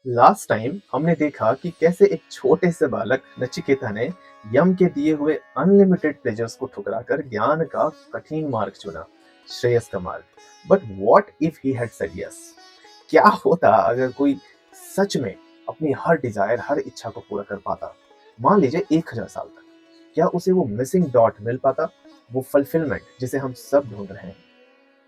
Last time हमने देखा कि कैसे एक छोटे से बालक नचिकेता ने यम के दिए हुए अनलिमिटेड प्लेजर्स को ठुकराकर ज्ञान का कठिन मार्ग चुना, श्रेयस का मार्ग। But what if he had said yes? क्या होता अगर कोई सच में अपनी हर डिजायर, हर इच्छा को पूरा कर पाता? मान लीजिए 1000 साल तक। क्या उसे वो मिसिंग डॉट मिल पाता, वो फुलफिलमेंट जिसे हम सब ढूंढ रहे हैं?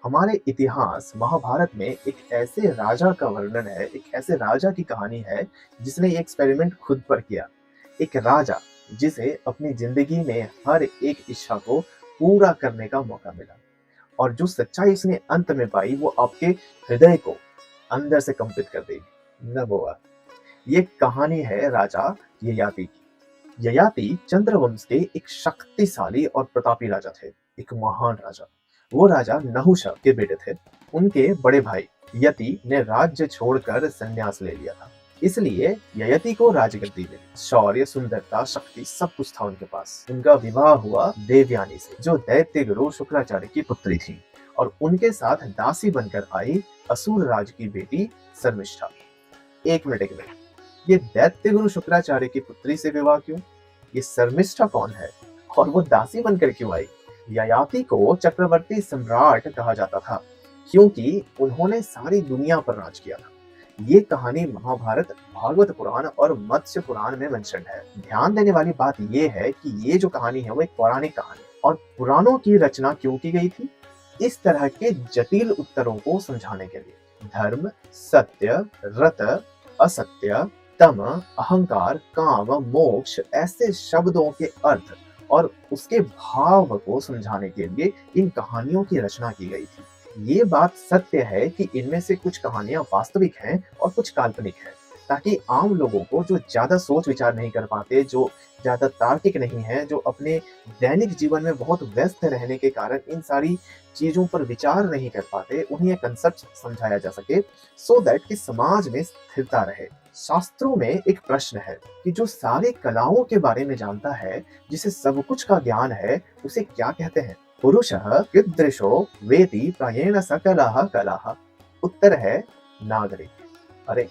हमारे इतिहास महाभारत में एक ऐसे राजा का वर्णन है, एक ऐसे राजा की कहानी है जिसने ये एक्सपेरिमेंट खुद पर किया। एक राजा जिसे अपनी जिंदगी में हर एक इच्छा को पूरा करने का मौका मिला, और जो सच्चाई उसने अंत में पाई वो आपके हृदय को अंदर से कंपित कर देगी। नबोआ, ये कहानी है राजा ययाति की। ययाति चंद्रवंश के एक शक्तिशाली और प्रतापी राजा थे, एक महान राजा। वो राजा नहुषा के बेटे थे। उनके बड़े भाई यति ने राज्य छोड़कर संन्यास ले लिया था, इसलिए ययति को राजगद्दी मिली। शौर्य, सुंदरता, शक्ति सब कुछ था उनके पास। उनका विवाह हुआ देवयानी से, जो दैत्य गुरु शुक्राचार्य की पुत्री थी, और उनके साथ दासी बनकर आई असुर राज की बेटी शर्मिष्ठा। एक मिनट, ये दैत्य गुरु शुक्राचार्य की पुत्री से विवाह क्यों? ये शर्मिष्ठा कौन है और वो दासी बनकर क्यों आई? ययाति को चक्रवर्ती सम्राट कहा जाता था क्योंकि उन्होंने सारी दुनिया पर राज किया था। ये कहानी महाभारत, भागवत पुराण और मत्स्य पुराण में मेंशन है। ध्यान देने वाली बात ये है कि ये जो कहानी है वो एक पौराणिक कहानी, और पुराणों की रचना क्यों की गई थी? इस तरह के जटिल उत्तरों को समझाने के लिए। धर्म, सत्य, रत, असत्य, तम, अहंकार, काम, मोक्ष ऐसे शब्दों के अर्थ और उसके भाव को समझाने के लिए इन कहानियों की रचना की गई थी। ये बात सत्य है कि इनमें से कुछ कहानियां वास्तविक हैं और कुछ काल्पनिक हैं, ताकि आम लोगों को जो ज्यादा सोच विचार नहीं कर पाते, जो ज्यादा तार्किक नहीं है, जो अपने दैनिक जीवन में बहुत व्यस्त रहने के कारण इन सारी चीजों पर विचार नहीं कर पाते, उन्हें ये कंसेप्ट समझाया जा सके, सो दैट कि समाज में स्थिरता रहे। शास्त्रों में एक प्रश्न है कि जो सारी कलाओं के बारे में जानता है, जिसे सब कुछ का ज्ञान है, उसे क्या कहते हैं? पुरुषः कीदृशो वेति प्रायेण सकलाः कलाः। उत्तर है नागरिक। अरे,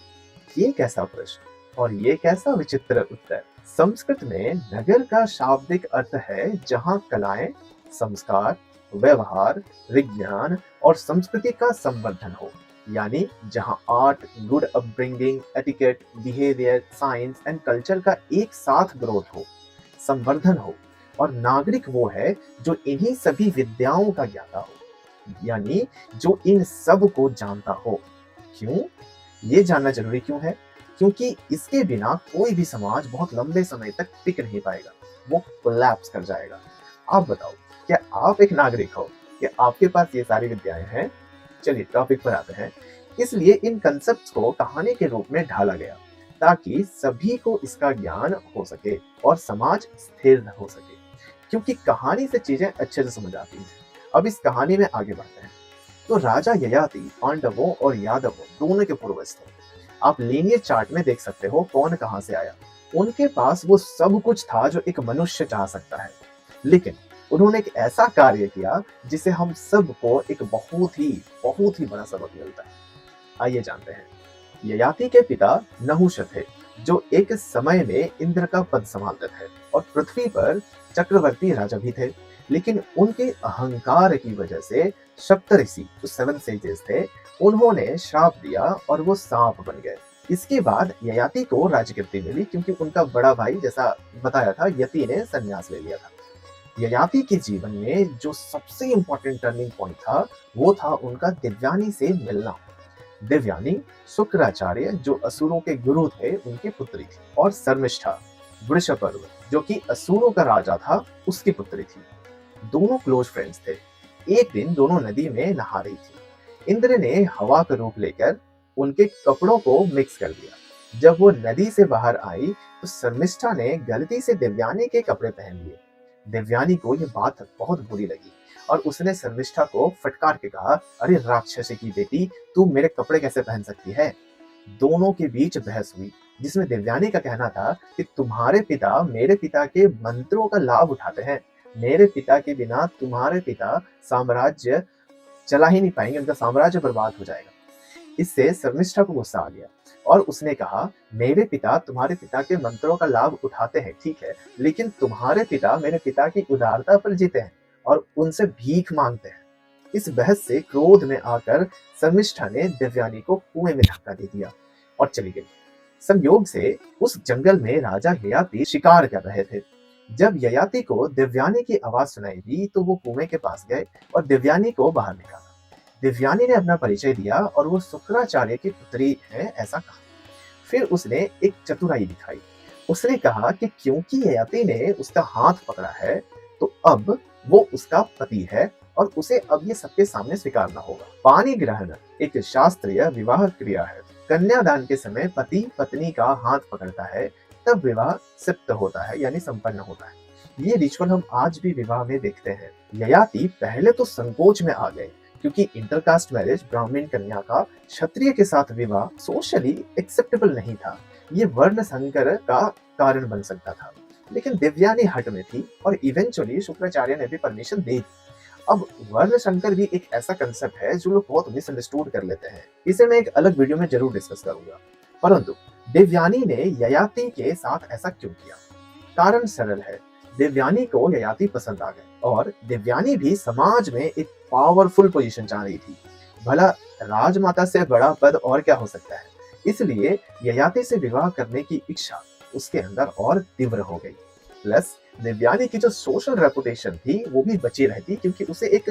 ये कैसा प्रश्न और ये कैसा विचित्र उत्तर! संस्कृत में नगर का शाब्दिक अर्थ है जहाँ कलाएं, संस्कार, व्यवहार, विज्ञान और संस्कृति का संवर्धन हो। यानी जहाँ art, good upbringing, etiquette, behaviour, science and culture का एक साथ ग्रोथ हो, संवर्धन हो। और नागरिक वो है जो इन्हीं सभी विद्याओं का ज्ञाता हो, यानी जो इन सब को जानता हो। क्यों? ये जानना जरूरी क्यों है? क्योंकि इसके बिना कोई भी समाज बहुत लंबे समय तक टिक नहीं पाएगा, वो कोलैप्स कर जाएगा। आप बताओ, क्या आप एक नागरिक हो? क्या आपके पास ये सारी विद्याएं हैं? चलिए टॉपिक पर आते हैं। इसलिए इन कंसेप्ट्स को कहानी के रूप में ढाला गया ताकि सभी को इसका ज्ञान हो सके और समाज स्थिर हो सके, क्योंकि कहानी से चीजें अच्छे से समझ आती हैं। अब इस कहानी में आगे बढ़ते हैं। तो राजा ययाति पांडवों और यादवों दोनों के पूर्वज थे। आप लीनियर चार्ट में देख सकते हो कौन कहां से आया। उनके पास वो सब कुछ था जो एक मनुष्य चाह सकता है, लेकिन उन्होंने एक ऐसा कार्य किया जिसे हम सबको एक बहुत ही बड़ा सबक मिलता है। आइए जानते हैं। ययाति के पिता नहुष थे, जो एक समय में इंद्र का पद संभालते थे और पृथ्वी पर चक्रवर्ती राजा भी थे। लेकिन उनके अहंकार की वजह से सप्तऋषि, जो 7 सेजेस थे, उन्होंने श्राप दिया और वो सांप बन गए। इसके बाद ययाति को राजगद्दी मिली क्योंकि उनका बड़ा भाई, जैसा बताया था, यति ने संन्यास ले लिया था। ययाति के जीवन में जो सबसे इंपॉर्टेंट टर्निंग पॉइंट था, वो था उनका देवयानी से मिलना। देवयानी शुक्राचार्य, जो असुरों के गुरु थे, उनकी पुत्री थी, और शर्मिष्ठा, वृषपर्व, जो कि असुरों का राजा था, उसकी पुत्री थी। दोनों क्लोज फ्रेंड्स थे। एक दिन दोनों नदी में नहा रही थी। इंद्र ने हवा का रूप लेकर उनके कपड़ों को मिक्स कर दिया। जब वो नदी से बाहर आई तो शर्मिष्ठा ने गलती से देवयानी के कपड़े पहन लिए। देवयानी को ये बात बहुत बुरी लगी और उसने शर्मिष्ठा को फटकार के कहा, अरे राक्षसी की बेटी, तू मेरे कपड़े कैसे पहन सकती है? दोनों के बीच बहस हुई, जिसमें देवयानी का कहना था कि तुम्हारे पिता मेरे पिता के मंत्रों का लाभ उठाते हैं। मेरे पिता के बिना तुम्हारे पिता साम्राज्य चला ही नहीं पाएंगे, उनका साम्राज्य बर्बाद हो जाएगा। इससे शर्मिष्ठा को गुस्सा आ गया और उसने कहा, मेरे पिता तुम्हारे पिता के मंत्रों का लाभ उठाते हैं, ठीक है, लेकिन तुम्हारे पिता मेरे पिता की उदारता पर जीते हैं और उनसे भीख मांगते हैं। इस बहस से क्रोध में आकर शर्मिष्ठा ने देवयानी को कुएं में धक्का दे दिया और चली गई। संयोग से उस जंगल में राजा ययाति शिकार कर रहे थे। जब ययाति को देवयानी की आवाज सुनाई दी तो वो कुएं के पास गए और देवयानी को बाहर निकाला। देवयानी ने अपना परिचय दिया और वो शुक्राचार्य की पुत्री है ऐसा कहा। फिर उसने एक चतुराई दिखाई। उसने कहा कि क्योंकि ययाति ने उसका हाथ पकड़ा है तो अब वो उसका पति है और उसे अब ये सबके सामने स्वीकारना होगा। पानी ग्रहण एक शास्त्रीय विवाह क्रिया है। कन्यादान के समय पति पत्नी का हाथ पकड़ता है, तब विवाह सिद्ध होता है यानी संपन्न होता है। ये रिचुअल हम आज भी विवाह में देखते हैं। ययाति पहले तो संकोच में आ गए क्योंकि इंटरकास्ट मैरिज, ब्राह्मण कन्या का क्षत्रिय के साथ विवाह सोशली एक्सेप्टेबल नहीं था। ये वर्ण संकर का कारण बन सकता था, लेकिन देवयानी हट में थी और इवेंचुअली शुक्राचार्य ने भी परमिशन दे दी। अब वर्ण संकर भी एक ऐसा कंसेप्ट है जो लोग बहुत मिसअंडरस्टूड कर लेते हैं। इसे मैं एक अलग वीडियो में जरूर डिस्कस करूंगा। परंतु देवयानी ने ययाति के साथ ऐसा क्यों किया? कारण सरल है। देवयानी को ययाति पसंद आ गए और देवयानी भी समाज में एक पावरफुल पोजीशन चाह रही थी। भला राजमाता से बड़ा पद और क्या हो सकता है? इसलिए ययाति से विवाह करने की इच्छा उसके अंदर और तीव्र हो गई। प्लस देवयानी की जो सोशल रेपुटेशन थी वो भी बची रहती क्योंकि उसे एक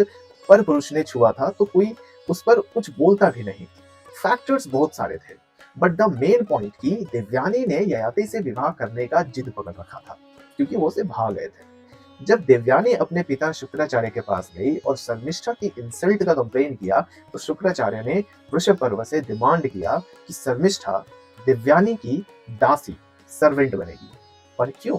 पर पुरुष ने छुआ था तो कोई उस पर कुछ बोलता भी नहीं। फैक्टर्स बहुत सारे थे, बट द मेन पॉइंट की देवयानी ने ययाति से विवाह करने का जिद पकड़ रखा था क्योंकि वो उसे भाग गए थे। जब देवयानी अपने पिता शुक्राचार्य के पास गई और शर्मिष्ठा की इंसल्ट का कंप्लेन किया तो शुक्राचार्य ने वृषभ पर्व से डिमांड किया कि शर्मिष्ठा देवयानी की दासी सर्वेंट बनेगी। पर क्यों?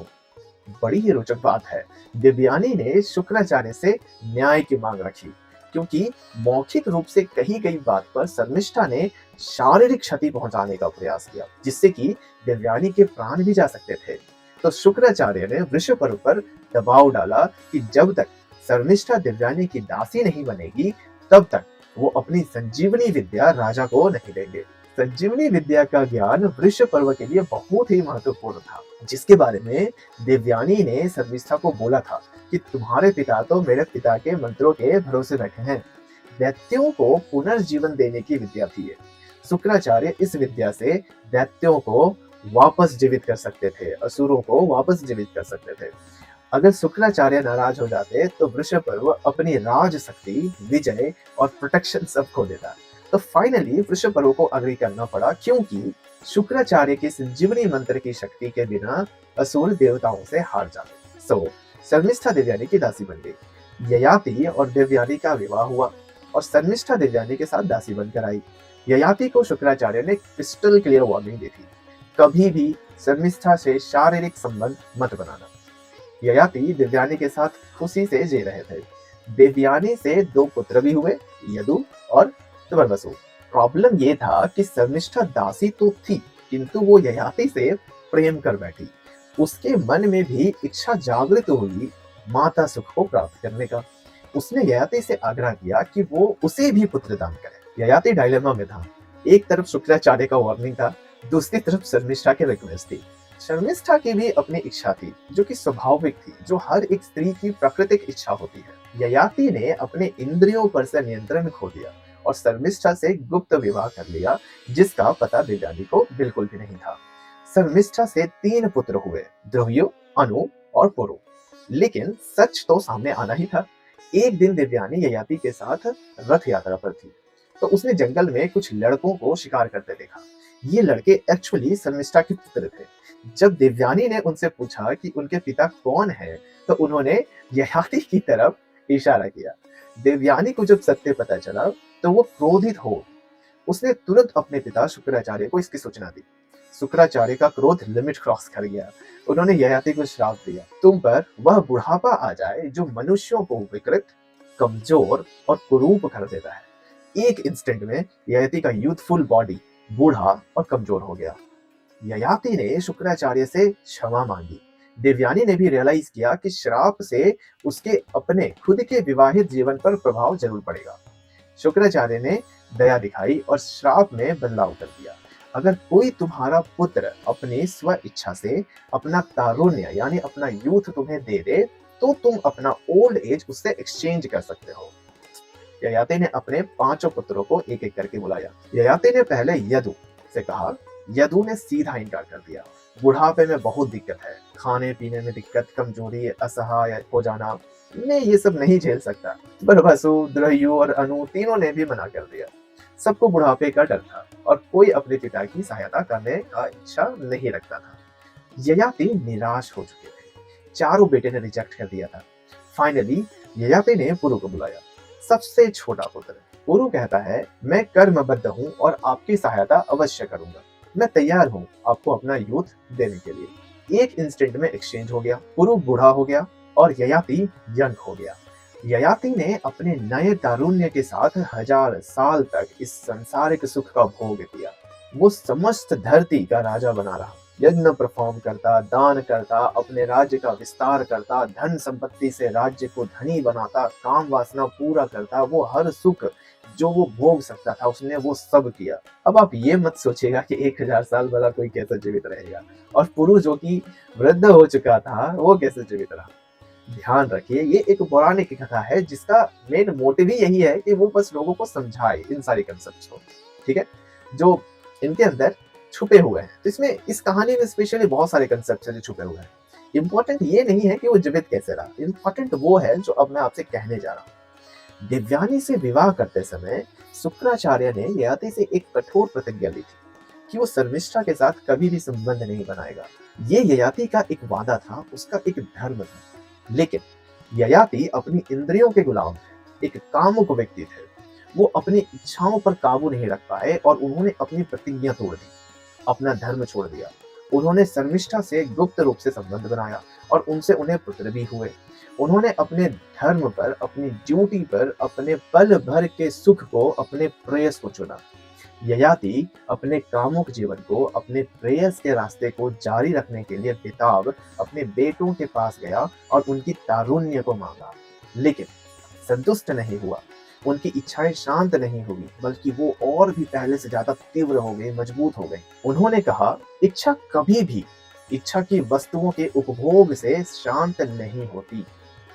बड़ी ही रोचक बात है। देवयानी ने शुक्राचार्य से न्याय की मांग रखी क्योंकि मौखिक रूप से कही गई बात पर शर्मिष्ठा ने शारीरिक क्षति पहुंचाने का प्रयास किया जिससे कि देवयानी के प्राण भी जा सकते थे। तो शुक्राचार्य ने वृषभ पर्व पर दबाव डाला कि जब तक शर्मिष्ठा देवयानी की दासी नहीं बनेगी तब तक वो अपनी संजीवनी विद्या राजा को नहीं देंगे। संजीवनी विद्या का ज्ञान वृषभ पर्व के लिए बहुत ही महत्वपूर्ण था, जिसके बारे में देवयानी ने शर्मिष्ठा को बोला था कि तुम्हारे पिता तो मेरे पिता के मंत्रों के भरोसे बैठे हैं। दैत्यों को पुनर्जीवन देने की विद्या थी। शुक्राचार्य इस विद्या से दैत्यों को वापस जीवित कर सकते थे, असुरों को वापस जीवित कर सकते थे। अगर शुक्राचार्य नाराज हो जाते तो वृषभ पर्व अपनी राज शक्ति, विजय और प्रोटेक्शन सब खो देता। तो फाइनली वृषभ पर्व को अग्री करना पड़ा क्योंकि शुक्राचार्य के संजीवनी मंत्र की शक्ति के बिना असुर देवताओं से हार जाते। सो शर्मिष्ठा देवयानी की दासी बन गई। ययाति और देवयानी का विवाह हुआ और शर्मिष्ठा देवयानी के साथ दासी बनकर आई। ययाति को शुक्राचार्य ने क्रिस्टल क्लियर वार्निंग दी थी, कभी भी शर्मिष्ठा से शारीरिक संबंध मत बनाना। ययाति देवयानी के साथ खुशी से जी रहे थे। देवयानी से 2 पुत्र भी हुए, यदु और त्वरवसु। प्रॉब्लम ये था कि शर्मिष्ठा दासी तो थी किंतु वो ययाति से प्रेम कर बैठी। उसके मन में भी इच्छा जागृत हुई माता सुख को प्राप्त करने का। उसने ययाति से आग्रह किया कि वो उसे भी पुत्र दान करे। ययाति डायलेमा में था। एक तरफ शुक्राचार्य का वार्निंग था, दूसरी तरफ शर्मिष्ठा की रिक्वेस्ट थी। शर्मिष्ठा की भी अपनी इच्छा थी जो कि स्वाभाविक थी, जो हर एक स्त्री की प्राकृतिक इच्छा होती है। ययाति ने अपने इंद्रियों पर से नियंत्रण खो दिया और शर्मिष्ठा से गुप्त विवाह कर लिया जिसका पता देवयानी को बिल्कुल भी नहीं था। शर्मिष्ठा से 3 पुत्र हुए, द्रव्यो, अनु और पुरु। लेकिन सच तो सामने आना ही था। एक दिन देवयानी ययाति के साथ रथ यात्रा पर थी तो उसने जंगल में कुछ लड़कों को शिकार करते देखा। ये लड़के एक्चुअली शर्मिष्ठा के पुत्र थे। जब देवयानी ने उनसे पूछा कि उनके पिता कौन है तो उन्होंने ययाति की तरफ इशारा किया। देवयानी को जब सत्य पता चला तो वो क्रोधित हो उसने तुरंत अपने पिता शुक्राचार्य को इसकी सूचना दी। शुक्राचार्य का क्रोध लिमिट क्रॉस कर गया। उन्होंने ययाति को श्राप दिया, तुम पर वह बुढ़ापा आ जाए जो मनुष्यों को विकृत, कमजोर और कुरूप कर देता है। एक इंस्टेंट में ययाति का यूथफुल बॉडी बूढ़ा और कमजोर हो गया। ययाति ने शुक्राचार्य से क्षमा मांगी। देवयानी ने भी रियलाइज किया कि श्राप से उसके अपने खुद के विवाहित जीवन पर प्रभाव जरूर पड़ेगा। शुक्राचार्य ने दया दिखाई और श्राप में बदलाव कर दिया। अगर कोई तुम्हारा पुत्र अपनी स्व इच्छा से अपना तारुण्य यानी अपना यूथ तुम्हें दे दे, तो तुम अपना ओल्ड एज उससे एक्सचेंज कर सकते हो। ययाति ने अपने पांचों पुत्रों को एक एक करके बुलाया। ययाति ने पहले यदु से कहा। यदु ने सीधा इनकार कर दिया। बुढ़ापे में बहुत दिक्कत है, खाने पीने में दिक्कत, कमजोरी, असहाय हो जाना, मैं ये सब नहीं झेल सकता। पर वसु, द्रहयु और अनु तीनों ने भी मना कर दिया। सबको बुढ़ापे का डर था और कोई अपने पिता की सहायता करने का इच्छा नहीं रखता था। ययाति निराश हो चुके थे। चारों बेटे ने रिजेक्ट कर दिया था। फाइनली ययाति ने पुरु को बुलाया, सबसे छोटा पुत्र। पुरु कहता है, मैं कर्मबद्ध हूँ और आपकी सहायता अवश्य करूंगा। मैं तैयार हूँ आपको अपना यूथ देने के लिए। एक इंस्टेंट में एक्सचेंज हो गया। पुरु बूढ़ा हो गया और ययाति यंग हो गया। ययाति ने अपने नए तारुण्य के साथ 1000 साल तक इस सांसारिक सुख का भोग किया। वो समस्त धरती का राजा बना रहा, यज्ञ परफॉर्म करता, दान करता, अपने राज्य का विस्तार करता, धन संपत्ति से राज्य को धनी बनाता, काम वासना पूरा करता। वो हर सुख जो वो भोग सकता था उसने वो सब किया। अब आप ये मत सोचिएगा कि 1000 साल वाला कोई कैसे जीवित रहेगा और पुरु जो कि वृद्ध हो चुका था वो कैसे जीवित रहा। ध्यान रखिए, ये एक पौराणिक कथा है जिसका मेन मोटिव ही यही है कि वो बस लोगों को समझाए इन सारी कंसेप्ट्स को, ठीक है, जो इनके अंदर छुपे हुए हैं। तो इसमें इस कहानी में स्पेशली बहुत सारे कंसेप्ट्स हैं जो छुपे हुए हैं। इंपॉर्टेंट ये नहीं है कि वो जीवित कैसे रहा, इंपॉर्टेंट वो है जो अब मैं आपसे कहने जा रहा हूँ। दिव्यानी से विवाह करते समय शुक्राचार्य ने ययाति से एक कठोर प्रतिज्ञा ली थी कि वो शर्मिष्ठा के साथ कभी भी संबंध नहीं बनाएगा। ये ययाति का एक वादा था, उसका एक धर्म था। लेकिन ययाति अपनी इंद्रियों के गुलाम थे, एक कामुक व्यक्ति थे। वो अपनी इच्छाओं पर काबू नहीं रख पाए और उन्होंने अपनी प्रतिज्ञा तोड़ दी, अपना धर्म छोड़ दिया। उन्होंने शर्मिष्ठा से गुप्त रूप से संबंध बनाया और उनसे उन्हें पुत्र भी हुए। उन्होंने अपने धर्म पर, अपनी ड्यूटी पर, अपने पल भर के सुख को, अपने प्रेयस को चुना। ययाति अपने कामुक जीवन को, अपने प्रेयस के रास्ते को जारी रखने के लिए बेताब अपने बेटों के पास गया और उनकी तारुण्य को मांगा, लेकिन संतुष्ट नहीं हुआ। उनकी इच्छाएं शांत नहीं हुई, बल्कि वो और भी पहले से ज्यादा तीव्र हो गई, मजबूत हो गई। उन्होंने कहा, इच्छा कभी भी इच्छा की वस्तुओं के उपभोग से शांत नहीं होती।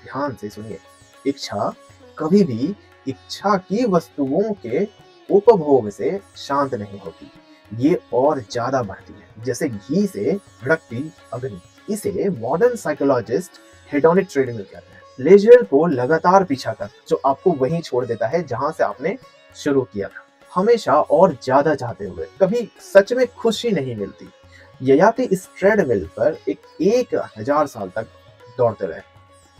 ध्यान से सुनिए, इच्छा कभी भी इच्छा की वस्तुओं के उपभोग से शांत नहीं होती, ये और ज्यादा बढ़ती है, जैसे घी से भड़कती अग्नि। इसे मॉडर्न साइकोलॉजिस्ट हेडोनिक ट्रेडमिल कहते हैं। लेजर को लगातार पीछा कर, जो आपको वहीं छोड़ देता है जहां से आपने शुरू किया था, हमेशा और ज्यादा चाहते हुए। कभी सच में खुशी नहीं मिलती। ययाति इस ट्रेडमिल पर 1000 साल तक दौड़ते रहे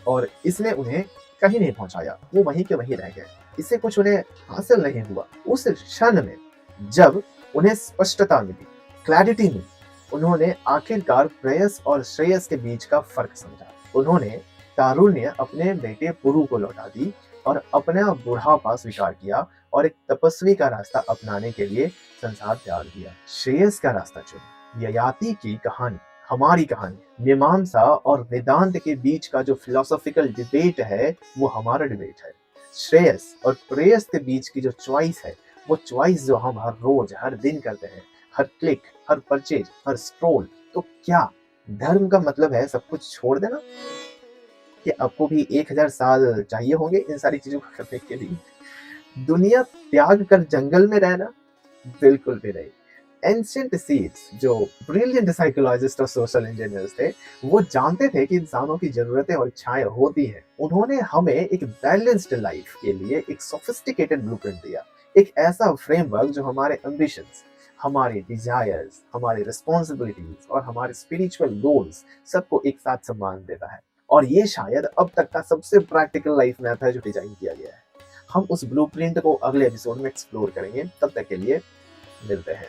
और इसने उन्हें कहीं नहीं पहुंचाया। वो वहीं के वहीं रह गए, इससे कुछ उन्हें हासिल नहीं हुआ। उस क्षण में जब उन्हें स्पष्टता मिली, क्लैरिटी मिली, उन्होंने आखिरकार प्रेयस और श्रेयस के बीच का फर्क समझा। उन्होंने तारुण्य अपने बेटे पुरु को लौटा दी और अपना बुढ़ापा स्वीकार किया और एक तपस्वी का रास्ता अपनाने के लिए संसार त्याग दिया, श्रेयस का रास्ता चुना। ययाति की कहानी हमारी कहानी। मीमांसा और वेदांत के बीच का जो फिलोसॉफिकल डिबेट है वो हमारा डिबेट है। श्रेयस और प्रेयस के बीच की जो चॉइस है वो चॉइस जो हम हर रोज हर दिन करते हैं, हर क्लिक, हर परचेज, हर स्ट्रोल। तो क्या धर्म का मतलब है सब कुछ छोड़ देना? कि आपको भी 1000 साल चाहिए होंगे इन सारी चीजों को करने के लिए? दुनिया त्याग कर जंगल में रहना? बिल्कुल भी नहीं। एंशिएंट सीड्स, जो ब्रिलियंट साइकोलॉजिस्ट और सोशल इंजीनियर्स थे, वो जानते थे कि इंसानों की जरूरतें और इच्छाएं होती हैं। उन्होंने हमें एक बैलेंस्ड लाइफ के लिए एक सोफिस्टिकेटेड ब्लूप्रिंट दिया, एक ऐसा फ्रेमवर्क जो हमारे एम्बिशंस, हमारे डिजायर्स, हमारे रिस्पॉन्सिबिलिटीज और हमारे स्पिरिचुअल गोल्स सबको एक साथ सम्मान देता है। और ये शायद अब तक का सबसे प्रैक्टिकल लाइफ मैप है जो डिजाइन किया गया है। हम उस ब्लूप्रिंट को अगले एपिसोड में एक्सप्लोर करेंगे। तब तक के लिए मिलते हैं।